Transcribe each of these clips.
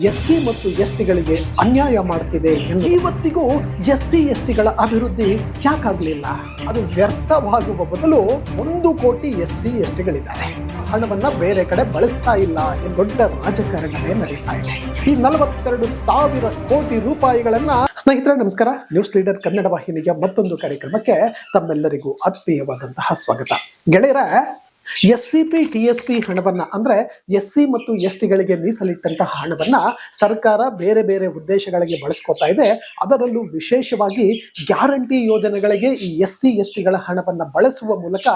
SC ಮತ್ತು ಎಸ್ಟಿಗಳಿಗೆ ಅನ್ಯಾಯ ಮಾಡ್ತಿದೆ ಎಂದು ಇವತ್ತಿಗೂ ಎಸ್ಸಿ ಎಸ್ಟಿಗಳ ಅಭಿವೃದ್ಧಿ ಯಾಕಾಗ್ಲಿಲ್ಲ? ಅದು ವ್ಯರ್ಥವಾಗುವ ಬದಲು 1 ಕೋಟಿ ಎಸ್ಸಿ ಎಸ್ಟಿಗಳಿದ್ದಾರೆ. ಹಣವನ್ನ ಬೇರೆ ಕಡೆ ಬಳಸ್ತಾ ಇಲ್ಲ ಎಂದು ದೊಡ್ಡ ರಾಜಕಾರಣವೇ ನಡೀತಾ ಇದೆ. ಈ 42,000 ಕೋಟಿ ರೂಪಾಯಿಗಳನ್ನ ಸ್ನೇಹಿತರೆ ನಮಸ್ಕಾರ. ನ್ಯೂಸ್ ಲೀಡರ್ ಕನ್ನಡ ವಾಹಿನಿಯ ಮತ್ತೊಂದು ಕಾರ್ಯಕ್ರಮಕ್ಕೆ ತಮ್ಮೆಲ್ಲರಿಗೂ ಆತ್ಮೀಯವಾದಂತಹ ಸ್ವಾಗತ. ಗೆಳೆಯರ, ಎಸ್ಸಿಪಿ ಟಿಎಸ್ಪಿ ಹಣವನ್ನ ಅಂದ್ರೆ ಎಸ್ಸಿ ಮತ್ತು ಎಸ್ಟಿಗಳಿಗೆ ಮೀಸಲಿಟ್ಟಂತಹ ಹಣವನ್ನ ಸರ್ಕಾರ ಬೇರೆ ಬೇರೆ ಉದ್ದೇಶಗಳಿಗೆ ಬಳಸ್ಕೊತಾ ಇದೆ. ಅದರಲ್ಲೂ ವಿಶೇಷವಾಗಿ ಗ್ಯಾರಂಟಿ ಯೋಜನೆಗಳಿಗೆ ಈ ಎಸ್ಸಿ ಎಸ್ಟಿಗಳ ಹಣವನ್ನ ಬಳಸುವ ಮೂಲಕ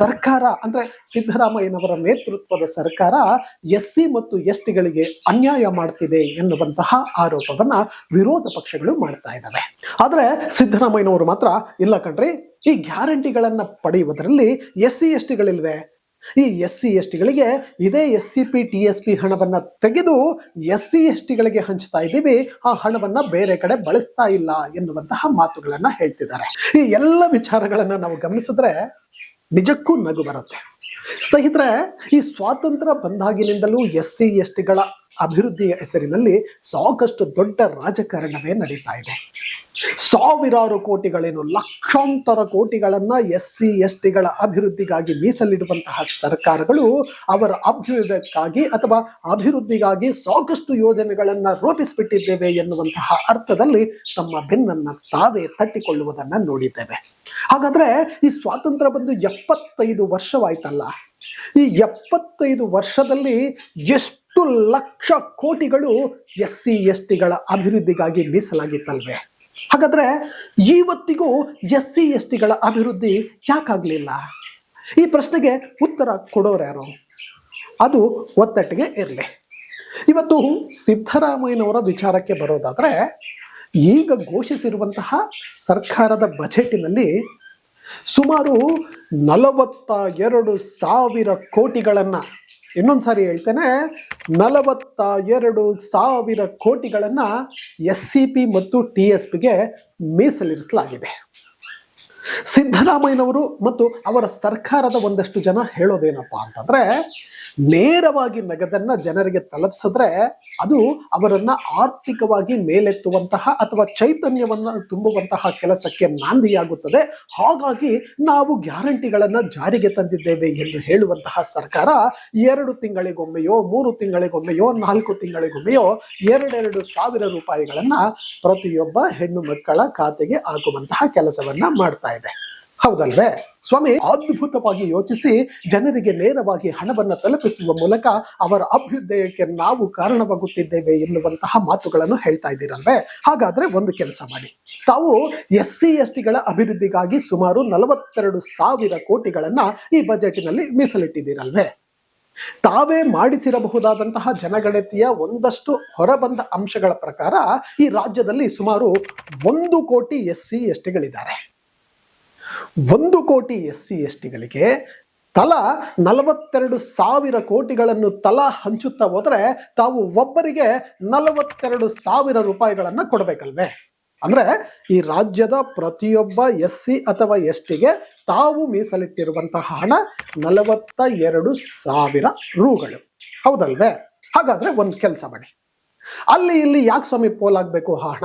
ಸರ್ಕಾರ ಅಂದ್ರೆ ಸಿದ್ದರಾಮಯ್ಯನವರ ನೇತೃತ್ವದ ಸರ್ಕಾರ ಎಸ್ಸಿ ಮತ್ತು ಎಸ್ಟಿಗಳಿಗೆ ಅನ್ಯಾಯ ಮಾಡ್ತಿದೆ ಎನ್ನುವಂತಹ ಆರೋಪವನ್ನ ವಿರೋಧ ಪಕ್ಷಗಳು ಮಾಡ್ತಾ ಇದ್ದಾವೆ. ಆದ್ರೆ ಸಿದ್ದರಾಮಯ್ಯನವರು ಮಾತ್ರ ಇಲ್ಲ ಕಣ್ರಿ, ಈ ಗ್ಯಾರಂಟಿಗಳನ್ನ ಪಡೆಯುವುದರಲ್ಲಿ ಎಸ್ಸಿ ಎಸ್ಟಿಗಳಿಲ್ವೇ, ಈ ಎಸ್ಸಿ ಎಸ್ಟಿಗಳಿಗೆ ಇದೇ ಎಸ್ಸಿಪಿ ಟಿಎಸ್ಪಿ ಹಣವನ್ನ ತೆಗೆದು ಎಸ್ಸಿ ಎಸ್ಟಿಗಳಿಗೆ ಹಂಚ್ತಾ ಇದ್ದೀವಿ, ಆ ಹಣವನ್ನ ಬೇರೆ ಕಡೆ ಬಳಸ್ತಾ ಇಲ್ಲ ಎನ್ನುವಂತಹ ಮಾತುಗಳನ್ನ ಹೇಳ್ತಿದ್ದಾರೆ. ಈ ಎಲ್ಲ ವಿಚಾರಗಳನ್ನ ನಾವು ಗಮನಿಸಿದ್ರೆ ನಿಜಕ್ಕೂ ನಗು ಬರುತ್ತೆ. ಸ್ನೇಹಿತರೆ, ಈ ಸ್ವಾತಂತ್ರ್ಯ ಬಂದಾಗಿನಿಂದಲೂ ಎಸ್ಸಿ ಎಸ್ಟಿಗಳ ಅಭಿವೃದ್ಧಿಯ ಹೆಸರಿನಲ್ಲಿ ಸಾಕಷ್ಟು ದೊಡ್ಡ ರಾಜಕಾರಣವೇ ನಡೀತಾ ಇದೆ. ಸಾವಿರಾರು ಕೋಟಿಗಳೇನು ಲಕ್ಷಾಂತರ ಕೋಟಿಗಳನ್ನ ಎಸ್ಸಿ ಎಸ್ಟಿಗಳ ಅಭಿವೃದ್ಧಿಗಾಗಿ ಮೀಸಲಿಡುವಂತಹ ಸರ್ಕಾರಗಳು ಅವರ ಅಭ್ಯುದಯಕ್ಕಾಗಿ ಅಥವಾ ಅಭಿವೃದ್ಧಿಗಾಗಿ ಸಾಕಷ್ಟು ಯೋಜನೆಗಳನ್ನ ರೂಪಿಸಿಬಿಟ್ಟಿದ್ದೇವೆ ಎನ್ನುವಂತಹ ಅರ್ಥದಲ್ಲಿ ತಮ್ಮ ಬೆನ್ನನ್ನ ತಾವೇ ತಟ್ಟಿಕೊಳ್ಳುವುದನ್ನ ನೋಡಿದ್ದೇವೆ. ಹಾಗಾದ್ರೆ ಈ ಸ್ವಾತಂತ್ರ್ಯ ಬಂದು 75 ವರ್ಷವಾಯ್ತಲ್ಲ, ಈ 75 ವರ್ಷದಲ್ಲಿ ಎಷ್ಟು ಲಕ್ಷ ಕೋಟಿಗಳು ಎಸ್ಸಿ ಎಸ್ಟಿಗಳ ಅಭಿವೃದ್ಧಿಗಾಗಿ ಮೀಸಲಾಗಿತ್ತಲ್ವೇ? ಹಾಗಾದ್ರೆ ಇವತ್ತಿಗೂ ಎಸ್ಸಿ ಎಸ್ಟಿಗಳ ಅಭಿವೃದ್ಧಿ ಯಾಕಾಗ್ಲಿಲ್ಲ? ಈ ಪ್ರಶ್ನೆಗೆ ಉತ್ತರ ಕೊಡೋರ್ಯಾರು? ಅದು ಒತ್ತಟ್ಟಿಗೆ ಇರಲಿ. ಇವತ್ತು ಸಿದ್ದರಾಮಯ್ಯನವರ ವಿಚಾರಕ್ಕೆ ಬರೋದಾದ್ರೆ, ಈಗ ಘೋಷಿಸಿರುವಂತಹ ಸರ್ಕಾರದ ಬಜೆಟಿನಲ್ಲಿ ಸುಮಾರು 42,000 ಕೋಟಿಗಳನ್ನ, ಇನ್ನೊಂದ್ಸಾರಿ ಹೇಳ್ತೇನೆ, 42,000 ಕೋಟಿಗಳನ್ನ ಎಸ್ಸಿಪಿ ಮತ್ತು ಟಿಎಸ್ಪಿಗೆ ಮೀಸಲಿರಿಸಲಾಗಿದೆ. ಸಿದ್ದರಾಮಯ್ಯನವರು ಮತ್ತು ಅವರ ಸರ್ಕಾರದ ಒಂದಷ್ಟು ಜನ ಹೇಳೋದೇನಪ್ಪಾ ಅಂತಂದ್ರೆ, ನೇರವಾಗಿ ನಗದನ್ನ ಜನರಿಗೆ ತಲುಪಿಸಿದ್ರೆ ಅದು ಅವರನ್ನ ಆರ್ಥಿಕವಾಗಿ ಮೇಲೆತ್ತುವಂತಹ ಅಥವಾ ಚೈತನ್ಯವನ್ನ ತುಂಬುವಂತಹ ಕೆಲಸಕ್ಕೆ ನಾಂದಿಯಾಗುತ್ತದೆ. ಹಾಗಾಗಿ ನಾವು ಗ್ಯಾರಂಟಿಗಳನ್ನ ಜಾರಿಗೆ ತಂದಿದ್ದೇವೆ ಎಂದು ಹೇಳುವಂತಹ ಸರ್ಕಾರ 2 ತಿಂಗಳಿಗೊಮ್ಮೆಯೋ 3 ತಿಂಗಳಿಗೊಮ್ಮೆಯೋ 4 ತಿಂಗಳಿಗೊಮ್ಮೆಯೋ 2,000 ರೂಪಾಯಿಗಳನ್ನ ಪ್ರತಿಯೊಬ್ಬ ಹೆಣ್ಣು ಮಕ್ಕಳ ಖಾತೆಗೆ ಹಾಕುವಂತಹ ಕೆಲಸವನ್ನ ಮಾಡ್ತಾ ಇದೆ. ಹೌದಲ್ವೇ ಸ್ವಾಮಿ? ಅದ್ಭುತವಾಗಿ ಯೋಚಿಸಿ ಜನರಿಗೆ ನೇರವಾಗಿ ಹಣವನ್ನ ತಲುಪಿಸುವ ಮೂಲಕ ಅವರ ಅಭ್ಯುದಯಕ್ಕೆ ನಾವು ಕಾರಣವಾಗುತ್ತಿದ್ದೇವೆ ಎನ್ನುವಂತಹ ಮಾತುಗಳನ್ನು ಹೇಳ್ತಾ ಇದ್ದೀರಲ್ವೇ? ಹಾಗಾದ್ರೆ ಒಂದು ಕೆಲಸ ಮಾಡಿ, ತಾವು ಎಸ್ಸಿ ಎಸ್ಟಿಗಳ ಅಭಿವೃದ್ಧಿಗಾಗಿ ಸುಮಾರು 42,000 ಕೋಟಿಗಳನ್ನ ಈ ಬಜೆಟಿನಲ್ಲಿ ಮೀಸಲಿಟ್ಟಿದ್ದೀರಲ್ವೇ? ತಾವೇ ಮಾಡಿಸಿರಬಹುದಾದಂತಹ ಜನಗಣತಿಯ ಒಂದಷ್ಟು ಹೊರಬಂದ ಅಂಶಗಳ ಪ್ರಕಾರ ಈ ರಾಜ್ಯದಲ್ಲಿ ಸುಮಾರು 1 ಕೋಟಿ ಎಸ್ಸಿ ಎಸ್ಟಿಗಳಿದ್ದಾರೆ. 1 ಕೋಟಿ ಎಸ್ಸಿ ಎಸ್ಟಿಗಳಿಗೆ ತಲಾ 42,000 ಕೋಟಿಗಳನ್ನು ತಲಾ ಹಂಚುತ್ತಾ ಹೋದ್ರೆ ತಾವು ಒಬ್ಬರಿಗೆ 42,000 ರೂಪಾಯಿಗಳನ್ನ ಕೊಡಬೇಕಲ್ವೇ? ಅಂದ್ರೆ ಈ ರಾಜ್ಯದ ಪ್ರತಿಯೊಬ್ಬ ಎಸ್ಸಿ ಅಥವಾ ಎಸ್ಟಿಗೆ ತಾವು ಮೀಸಲಿಟ್ಟಿರುವಂತಹ ಹಣ 42,000 ರೂಗಳು. ಹೌದಲ್ವೇ? ಹಾಗಾದ್ರೆ ಒಂದು ಕೆಲಸ ಮಾಡಿ, ಅಲ್ಲಿ ಇಲ್ಲಿ ಯಾಕೆ ಸ್ವಾಮಿ ಪೋಲಾಗಬೇಕು ಹಣ?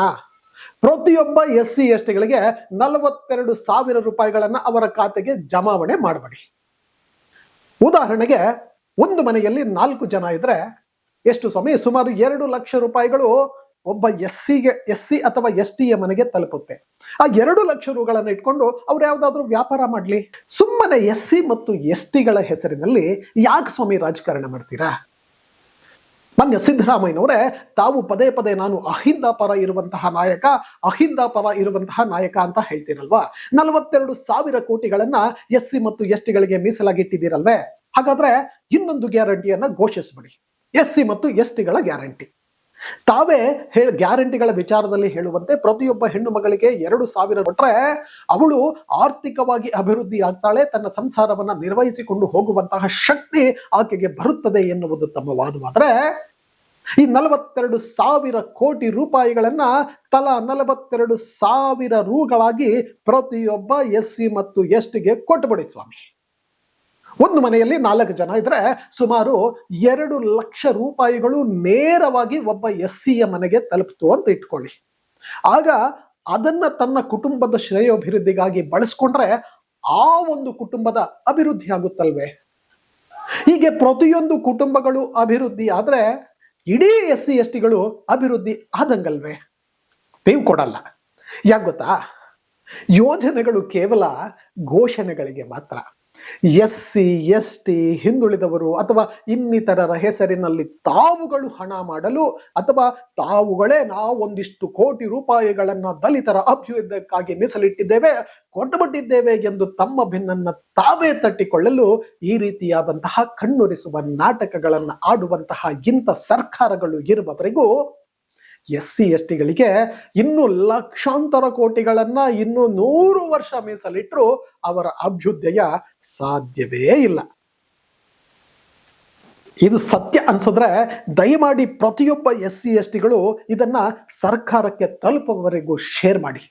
ಪ್ರತಿಯೊಬ್ಬ ಎಸ್ಸಿ ಎಸ್ಟಿಗಳಿಗೆ 42,000 ರೂಪಾಯಿಗಳನ್ನ ಅವರ ಖಾತೆಗೆ ಜಮಾವಣೆ ಮಾಡಬೇಡಿ. ಉದಾಹರಣೆಗೆ ಒಂದು ಮನೆಯಲ್ಲಿ 4 ಜನ ಇದ್ರೆ ಎಷ್ಟು ಸ್ವಾಮಿ? ಸುಮಾರು 2 ಲಕ್ಷ ರೂಪಾಯಿಗಳು ಒಬ್ಬ ಎಸ್ಸಿ ಅಥವಾ ಎಸ್ಟಿಯ ಮನೆಗೆ ತಲುಪುತ್ತೆ. ಆ 2 ಲಕ್ಷ ರೂಗಳನ್ನ ಇಟ್ಕೊಂಡು ಅವ್ರು ಯಾವ್ದಾದ್ರು ವ್ಯಾಪಾರ ಮಾಡ್ಲಿ. ಸುಮ್ಮನೆ ಎಸ್ಸಿ ಮತ್ತು ಎಸ್ಟಿಗಳ ಹೆಸರಿನಲ್ಲಿ ಯಾಕೆ ಸ್ವಾಮಿ ರಾಜಕಾರಣ ಮಾಡ್ತೀರಾ? ಮಾನ್ಯ ಸಿದ್ದರಾಮಯ್ಯನವರೇ, ತಾವು ಪದೇ ಪದೇ ನಾನು ಅಹಿಂದ ಪರ ಇರುವಂತಹ ನಾಯಕ ಅಂತ ಹೇಳ್ತೀರಲ್ವಾ? 42,000 ಕೋಟಿಗಳನ್ನ ಎಸ್ಸಿ ಮತ್ತು ಎಸ್ಟಿಗಳಿಗೆ ಮೀಸಲಾಗಿಟ್ಟಿದ್ದೀರಲ್ವೇ? ಹಾಗಾದ್ರೆ ಇನ್ನೊಂದು ಗ್ಯಾರಂಟಿಯನ್ನ ಘೋಷಿಸಬೇಡಿ, ಎಸ್ಸಿ ಮತ್ತು ಎಸ್ಟಿಗಳ ಗ್ಯಾರಂಟಿ. ತಾವೇ ಗ್ಯಾರಂಟಿಗಳ ವಿಚಾರದಲ್ಲಿ ಹೇಳುವಂತೆ ಪ್ರತಿಯೊಬ್ಬ ಹೆಣ್ಣು ಮಗಳಿಗೆ 2,000 ಕೊಟ್ರೆ ಅವಳು ಆರ್ಥಿಕವಾಗಿ ಅಭಿವೃದ್ಧಿ ಆಗ್ತಾಳೆ, ತನ್ನ ಸಂಸಾರವನ್ನ ನಿರ್ವಹಿಸಿಕೊಂಡು ಹೋಗುವಂತಹ ಶಕ್ತಿ ಆಕೆಗೆ ಬರುತ್ತದೆ ಎನ್ನುವುದು ತಮ್ಮ ವಾದವಾದ್ರೆ, ಈ 42,000 ಕೋಟಿ ರೂಪಾಯಿಗಳನ್ನ ತಲಾ 42,000 ರೂಗಳಾಗಿ ಪ್ರತಿಯೊಬ್ಬ ಎಸ್ಸಿ ಮತ್ತು ಎಸ್ಟಿಗೆ ಕೊಟ್ಟುಬಿಡಿ ಸ್ವಾಮಿ. ಒಂದು ಮನೆಯಲ್ಲಿ 4 ಜನ ಇದ್ರೆ ಸುಮಾರು 2 ಲಕ್ಷ ರೂಪಾಯಿಗಳು ನೇರವಾಗಿ ಒಬ್ಬ SCಯ ಮನೆಗೆ ತಲುಪ್ತು ಅಂತ ಇಟ್ಕೊಳ್ಳಿ. ಆಗ ಅದನ್ನ ತನ್ನ ಕುಟುಂಬದ ಶ್ರೇಯೋಭಿವೃದ್ಧಿಗಾಗಿ ಬಳಸ್ಕೊಂಡ್ರೆ ಆ ಒಂದು ಕುಟುಂಬದ ಅಭಿವೃದ್ಧಿ ಆಗುತ್ತಲ್ವೇ? ಹೀಗೆ ಪ್ರತಿಯೊಂದು ಕುಟುಂಬಗಳು ಅಭಿವೃದ್ಧಿ ಆದ್ರೆ ಇಡೀ SC/STಗಳು ಅಭಿವೃದ್ಧಿ ಆದಂಗಲ್ವೇ? ನೀವು ಕೊಡಲ್ಲ. ಯಾಕೆ ಗೊತ್ತಾ? ಯೋಜನೆಗಳು ಕೇವಲ ಘೋಷಣೆಗಳಿಗೆ ಮಾತ್ರ. SC/ST ಹಿಂದುಳಿದವರು ಅಥವಾ ಇನ್ನಿತರರ ಹೆಸರಿನಲ್ಲಿ ತಾವುಗಳು ಹಣ ಮಾಡಲು ಅಥವಾ ತಾವುಗಳೇ ನಾವು ಒಂದಿಷ್ಟು ಕೋಟಿ ರೂಪಾಯಿಗಳನ್ನ ದಲಿತರ ಅಭ್ಯುದಯಕ್ಕಾಗಿ ಮೀಸಲಿಟ್ಟಿದ್ದೇವೆ, ಕೊಟ್ಟುಬಿಟ್ಟಿದ್ದೇವೆ ಎಂದು ತಮ್ಮ ಬೆನ್ನನ್ನ ತಾವೇ ತಟ್ಟಿಕೊಳ್ಳಲು ಈ ರೀತಿಯಾದಂತಹ ಕಣ್ಣುರಿಸುವ ನಾಟಕಗಳನ್ನ ಆಡುವಂತಹ ಇಂಥ ಸರ್ಕಾರಗಳು ಇರುವವರೆಗೂ SC/STಗಳಿಗೆ ಇನ್ನು ಲಕ್ಷಾಂತರ ಕೋಟಿಗಳನ್ನ ಇನ್ನು 100 ವರ್ಷ ಮೀಸಲಿಟ್ಟರು ಅವರ ಅಭ್ಯುದಯ ಸಾಧ್ಯವೇ ಇಲ್ಲ. ಇದು ಸತ್ಯ ಅನ್ಸಿದ್ರೆ ದಯಮಾಡಿ ಪ್ರತಿಯೊಬ್ಬ SC/STಗಳು ಇದನ್ನ ಸರ್ಕಾರಕ್ಕೆ ತಲುಪುವವರೆಗೂ ಶೇರ್ ಮಾಡಿ.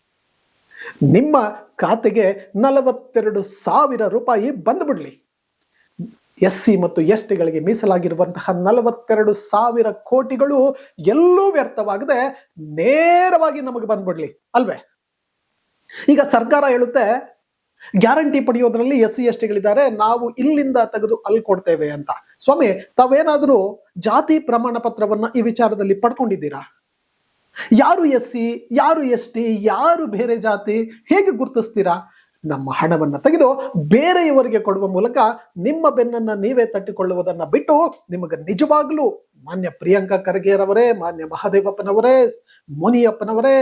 ನಿಮ್ಮ ಖಾತೆಗೆ 42,000 ರೂಪಾಯಿ ಬಂದ್ಬಿಡ್ಲಿ. SC ಮತ್ತು STಗಳಿಗೆ ಮೀಸಲಾಗಿರುವಂತಹ 42,000 ಕೋಟಿಗಳು ಎಲ್ಲೂ ವ್ಯರ್ಥವಾಗದೆ ನೇರವಾಗಿ ನಮಗೆ ಬಂದ್ಬಿಡ್ಲಿ ಅಲ್ವೇ? ಈಗ ಸರ್ಕಾರ ಹೇಳುತ್ತೆ ಗ್ಯಾರಂಟಿ ಪಡೆಯೋದ್ರಲ್ಲಿ SC/STಗಳಿದ್ದಾರೆ, ನಾವು ಇಲ್ಲಿಂದ ತೆಗೆದು ಅಲ್ಲಿ ಕೊಡ್ತೇವೆ ಅಂತ. ಸ್ವಾಮಿ, ತಾವೇನಾದ್ರೂ ಜಾತಿ ಪ್ರಮಾಣ ಪತ್ರವನ್ನ ಈ ವಿಚಾರದಲ್ಲಿ ಪಡ್ಕೊಂಡಿದ್ದೀರಾ? ಯಾರು SC, ಯಾರು ST, ಯಾರು ಬೇರೆ ಜಾತಿ ಹೇಗೆ ಗುರುತಿಸ್ತೀರಾ? ನಮ್ಮ ಹಣವನ್ನ ತೆಗೆದು ಬೇರೆಯವರಿಗೆ ಕೊಡುವ ಮೂಲಕ ನಿಮ್ಮ ಬೆನ್ನನ್ನ ನೀವೇ ತಟ್ಟಿಕೊಳ್ಳುವುದನ್ನ ಬಿಟ್ಟು ನಿಮಗೆ ನಿಜವಾಗ್ಲೂ ಮಾನ್ಯ ಪ್ರಿಯಾಂಕಾ ಖರ್ಗೆರವರೇ, ಮಾನ್ಯ ಮಹದೇವಪ್ಪನವರೇ, ಮುನಿಯಪ್ಪನವರೇ,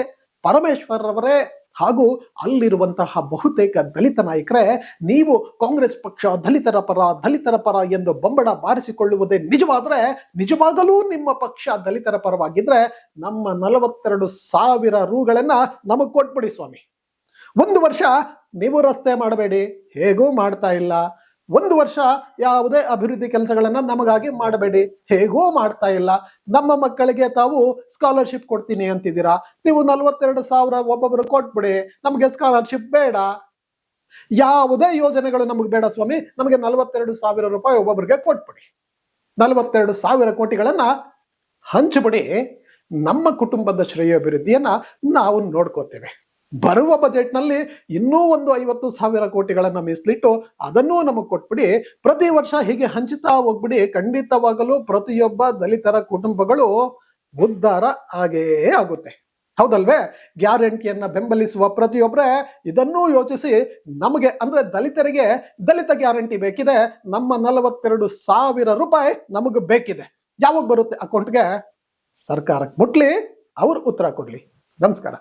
ಪರಮೇಶ್ವರ್ರವರೇ ಹಾಗೂ ಅಲ್ಲಿರುವಂತಹ ಬಹುತೇಕ ದಲಿತ ನಾಯಕರೇ, ನೀವು ಕಾಂಗ್ರೆಸ್ ಪಕ್ಷ ದಲಿತರ ಪರ ಎಂದು ಬಂಬಡ ಬಾರಿಸಿಕೊಳ್ಳುವುದೇ ನಿಜವಾದ್ರೆ, ನಿಜವಾಗಲೂ ನಿಮ್ಮ ಪಕ್ಷ ದಲಿತರ ಪರವಾಗಿದ್ರೆ ನಮ್ಮ 42,000 ರೂಗಳನ್ನ ನಮಗ್ ಕೊಟ್ಬಿಡಿ ಸ್ವಾಮಿ. 1 ವರ್ಷ ನೀವು ರಸ್ತೆ ಮಾಡಬೇಡಿ, ಹೇಗೂ ಮಾಡ್ತಾ ಇಲ್ಲ. 1 ವರ್ಷ ಯಾವುದೇ ಅಭಿವೃದ್ಧಿ ಕೆಲಸಗಳನ್ನ ನಮಗಾಗಿ ಮಾಡಬೇಡಿ, ಹೇಗೂ ಮಾಡ್ತಾ ಇಲ್ಲ. ನಮ್ಮ ಮಕ್ಕಳಿಗೆ ತಾವು ಸ್ಕಾಲರ್ಶಿಪ್ ಕೊಡ್ತೀನಿ ಅಂತಿದ್ದೀರಾ, ನೀವು 42,000 ಒಬ್ಬೊಬ್ಬರು ಕೊಟ್ಬಿಡಿ, ನಮಗೆ ಸ್ಕಾಲರ್ಶಿಪ್ ಬೇಡ. ಯಾವುದೇ ಯೋಜನೆಗಳು ನಮಗೆ ಬೇಡ ಸ್ವಾಮಿ, ನಮಗೆ 42,000 ರೂಪಾಯಿ ಒಬ್ಬೊಬ್ಬರಿಗೆ ಕೊಟ್ಬಿಡಿ. 42,000 ಕೋಟಿಗಳನ್ನ ಹಂಚಿಬಿಡಿ. ನಮ್ಮ ಕುಟುಂಬದ ಶ್ರೇಯೋಭಿವೃದ್ಧಿಯನ್ನ ನಾವು ನೋಡ್ಕೋತೇವೆ. ಬರುವ ಬಜೆಟ್ ನಲ್ಲಿ ಇನ್ನೂ ಒಂದು 50,000 ಕೋಟಿಗಳನ್ನ ಮೀಸಲಿಟ್ಟು ಅದನ್ನೂ ನಮಗೆ ಕೊಟ್ಬಿಡಿ. ಪ್ರತಿ ವರ್ಷ ಹೀಗೆ ಹಂಚುತ್ತಾ ಹೋಗ್ಬಿಡಿ. ಖಂಡಿತವಾಗಲೂ ಪ್ರತಿಯೊಬ್ಬ ದಲಿತರ ಕುಟುಂಬಗಳು ಉದ್ಧಾರ ಆಗೇ ಆಗುತ್ತೆ. ಹೌದಲ್ವೇ? ಗ್ಯಾರಂಟಿಯನ್ನ ಬೆಂಬಲಿಸುವ ಪ್ರತಿಯೊಬ್ಬರೇ ಇದನ್ನೂ ಯೋಚಿಸಿ, ನಮಗೆ ಅಂದ್ರೆ ದಲಿತರಿಗೆ ದಲಿತ ಗ್ಯಾರಂಟಿ ಬೇಕಿದೆ, ನಮ್ಮ 42,000 ರೂಪಾಯಿ ನಮಗೆ ಬೇಕಿದೆ. ಯಾವಾಗ ಬರುತ್ತೆ ಅಕೌಂಟ್ಗೆ? ಸರ್ಕಾರಕ್ಕೆ ಮುಟ್ಲಿ, ಅವ್ರು ಉತ್ತರ ಕೊಡ್ಲಿ. ನಮಸ್ಕಾರ.